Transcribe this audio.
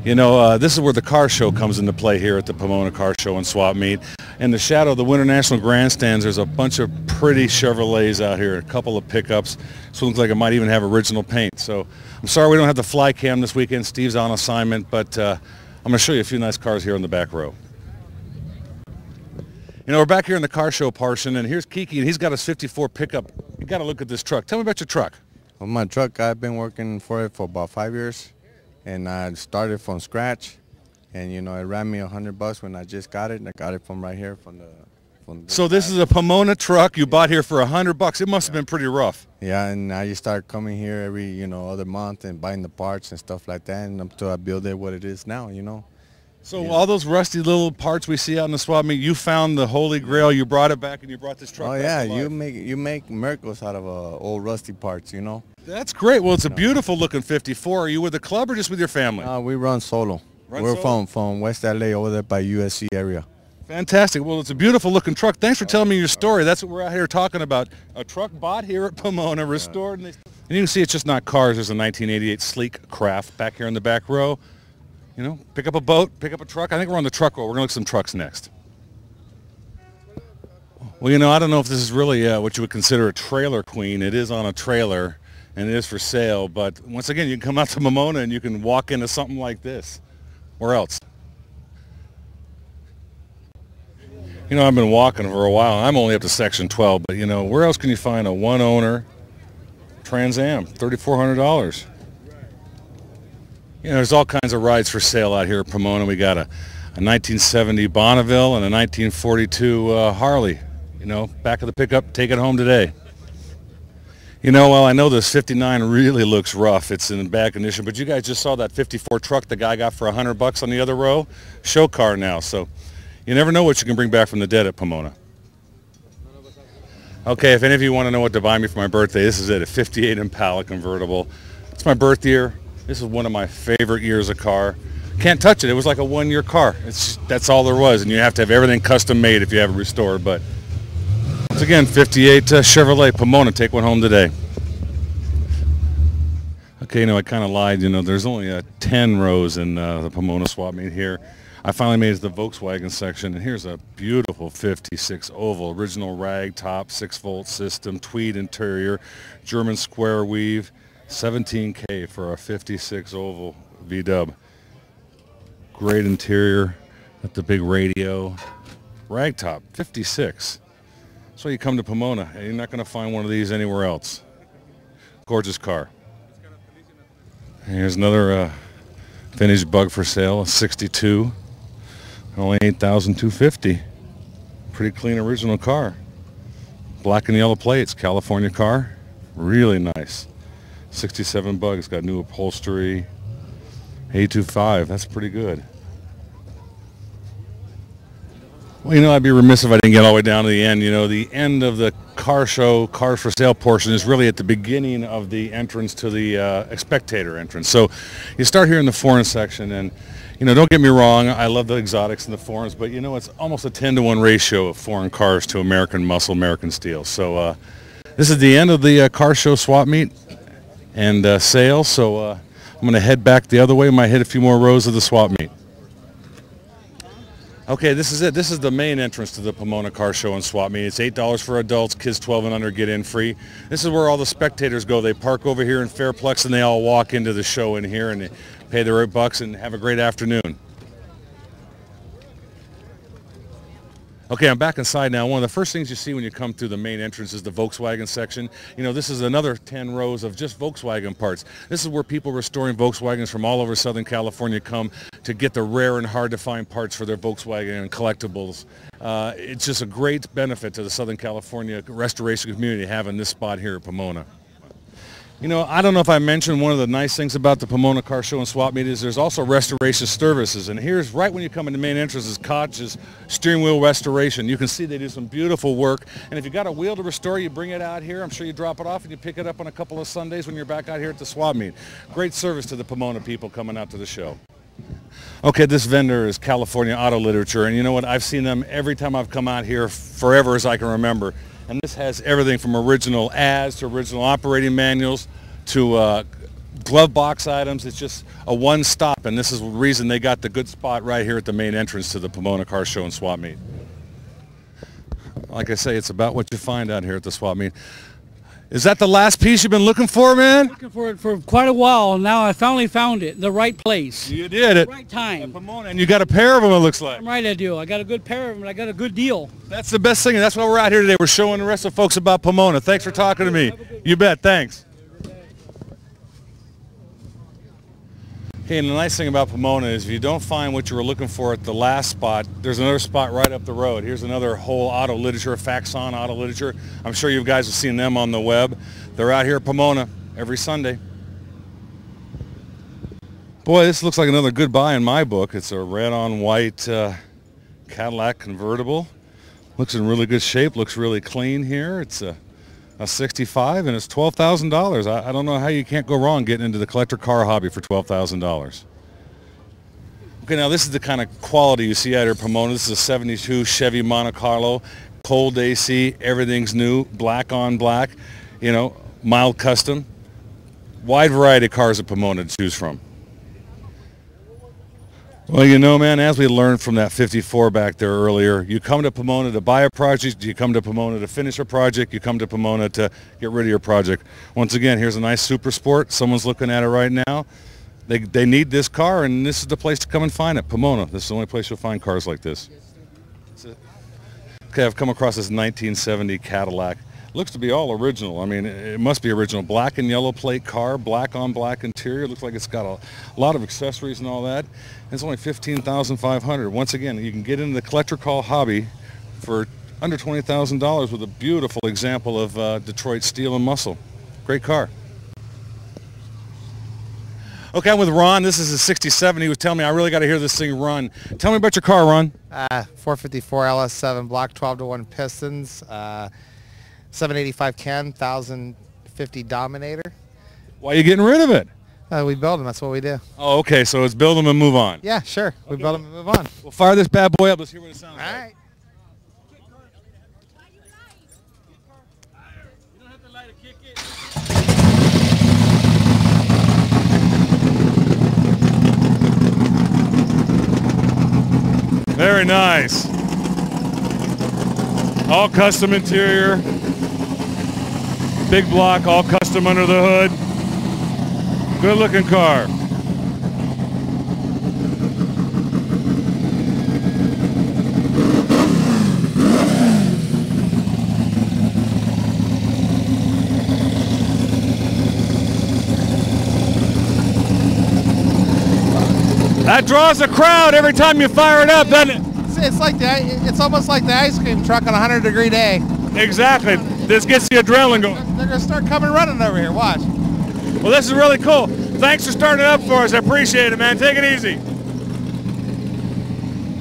This is where the car show comes into play here at the Pomona Car Show and Swap Meet. In the shadow of the Winter National Grandstands, there's a bunch of pretty Chevrolets out here, a couple of pickups. So it looks like it might even have original paint. So I'm sorry we don't have the fly cam this weekend. Steve's on assignment, but I'm going to show you a few nice cars here in the back row. We're back here in the car show portion, and here's Kiki, and he's got his 54 pickup. You got to look at this truck. Tell me about your truck. Well, my truck, I've been working for it for about 5 years. And I started from scratch, and it ran me $100 when I just got it. And I got it from right here from the. So this is a Pomona truck you bought here for $100. It must have been pretty rough. Yeah, and I just start coming here every other month and buying the parts and stuff like that, and until I build it what it is now. So all those rusty little parts we see out in the swap meet, you found the holy grail. You brought it back, and you brought this truck. Oh back yeah, to life. you make miracles out of old rusty parts. That's great. Well, it's a beautiful looking 54. Are you with the club or just with your family? We run solo. We're from West LA over there by USC area. Fantastic. Well, it's a beautiful looking truck. Thanks for telling me your story. That's what we're out here talking about. A truck bought here at Pomona, restored. And you can see it's just not cars. There's a 1988 sleek Craft back here in the back row. Pick up a boat, pick up a truck. I think we're on the truck roll. We're going to look at some trucks next. Well, I don't know if this is really what you would consider a trailer queen. It is on a trailer, and it is for sale. But once again, you can come out to Pomona and you can walk into something like this. Where else? I've been walking for a while. I'm only up to section 12, but where else can you find a one-owner Trans Am, $3,400? There's all kinds of rides for sale out here at Pomona. We got a 1970 Bonneville and a 1942 Harley. Back of the pickup, take it home today. Well, I know this 59 really looks rough. It's in bad condition, but you guys just saw that 54 truck the guy got for $100 on the other row. Show car now, so you never know what you can bring back from the dead at Pomona. Okay, if any of you want to know what to buy me for my birthday, this is it, a 58 Impala convertible. It's my birth year. This is one of my favorite years of car. Can't touch it. It was like a one-year car. That's all there was, and you have to have everything custom made if you have it restored. But once again, 58 Chevrolet Pomona. Take one home today. Okay, I kind of lied. There's only 10 rows in the Pomona swap meet here. I finally made it to the Volkswagen section, and here's a beautiful 56 oval, original rag top, 6-volt system, tweed interior, German square weave. 17K for a 56 oval V-dub. Great interior, got the big radio. Ragtop, 56. That's why you come to Pomona. You're not going to find one of these anywhere else. Gorgeous car. Here's another vintage bug for sale, a 62. Only $8,250. Pretty clean original car. Black and yellow plates, California car. Really nice. 67 bugs, got new upholstery. 825, that's pretty good. Well, I'd be remiss if I didn't get all the way down to the end. The end of the car show, cars for sale portion is really at the beginning of the entrance to the spectator entrance. So you start here in the foreign section, and don't get me wrong, I love the exotics and the foreigns, but it's almost a 10-to-1 ratio of foreign cars to American muscle, American steel. So this is the end of the car show swap meet and sale, so I'm going to head back the other way. I might hit a few more rows of the swap meet. Okay, this is it. This is the main entrance to the Pomona Car Show and Swap Meet. It's $8 for adults. Kids 12 and under get in free. This is where all the spectators go. They park over here in Fairplex, and they all walk into the show in here, and they pay their $8 and have a great afternoon. Okay, I'm back inside now. One of the first things you see when you come through the main entrance is the Volkswagen section. This is another 10 rows of just Volkswagen parts. This is where people restoring Volkswagens from all over Southern California come to get the rare and hard-to-find parts for their Volkswagen and collectibles. It's just a great benefit to the Southern California restoration community having this spot here at Pomona. I don't know if I mentioned one of the nice things about the Pomona Car Show and Swap Meet is there's also restoration services. And here's right when you come in the main entrance is Koch's steering wheel restoration. You can see they do some beautiful work. And if you got a wheel to restore, you bring it out here. I'm sure you drop it off and you pick it up on a couple of Sundays when you're back out here at the Swap Meet. Great service to the Pomona people coming out to the show. Okay, this vendor is California Auto Literature. And you know what? I've seen them every time I've come out here forever as I can remember. And this has everything from original ads to original operating manuals to glove box items. It's just a one-stop, and this is the reason they got the good spot right here at the main entrance to the Pomona Car Show and Swap Meet. Like I say, it's about what you find out here at the Swap Meet. Is that the last piece you've been looking for, man? Looking for it for quite a while, and now I finally found it in the right place. You did it. Right time. At Pomona, and you got a pair of them, it looks like. I'm right, I do. I got a good pair of them, and I got a good deal. That's the best thing, and that's why we're out here today. We're showing the rest of the folks about Pomona. Thanks for talking to me. You bet. Thanks. Okay, and the nice thing about Pomona is if you don't find what you were looking for at the last spot, there's another spot right up the road. Here's another whole auto literature, Faxon auto literature. I'm sure you guys have seen them on the web. They're out here at Pomona every Sunday. Boy, this looks like another good buy in my book. It's a red on white Cadillac convertible. Looks in really good shape, looks really clean here. It's a 65 and it's $12,000. I don't know how you can't go wrong getting into the collector car hobby for $12,000. Okay, now this is the kind of quality you see out here at Pomona. This is a 72 Chevy Monte Carlo, cold AC, everything's new, black on black, you know, mild custom. Wide variety of cars at Pomona to choose from. Well, you know, man, as we learned from that 54 back there earlier, you come to Pomona to buy a project, you come to Pomona to finish a project, you come to Pomona to get rid of your project. Once again, here's a nice Super Sport. Someone's looking at it right now. They need this car, and this is the place to come and find it, Pomona. This is the only place you'll find cars like this. Okay, I've come across this 1970 Cadillac. Looks to be all original. I mean, it must be original. Black and yellow plate car, black on black interior. Looks like it's got a lot of accessories and all that. And it's only $15,500. Once again, you can get into the collector car hobby for under $20,000 with a beautiful example of Detroit steel and muscle. Great car. Okay, I'm with Ron. This is a 67. He was telling me I really got to hear this thing run. Tell me about your car, Ron. 454 LS7 block 12-to-1 pistons. 785 Ken, 1050 Dominator. Why are you getting rid of it? We build them. That's what we do. Oh, okay. So it's build them and move on. Yeah, sure. Okay. We build them and move on. We'll fire this bad boy up. Let's hear what it sounds like. All right. You don't have to light a kick it. Very nice. All custom interior. Big block, all custom under the hood. Good looking car. That draws a crowd every time you fire it up, doesn't it? It's like it's almost like the ice cream truck on a 100-degree day. Exactly. This gets the adrenaline going. They're going to start coming running over here. Watch. Well, this is really cool. Thanks for starting it up for us. I appreciate it, man. Take it easy.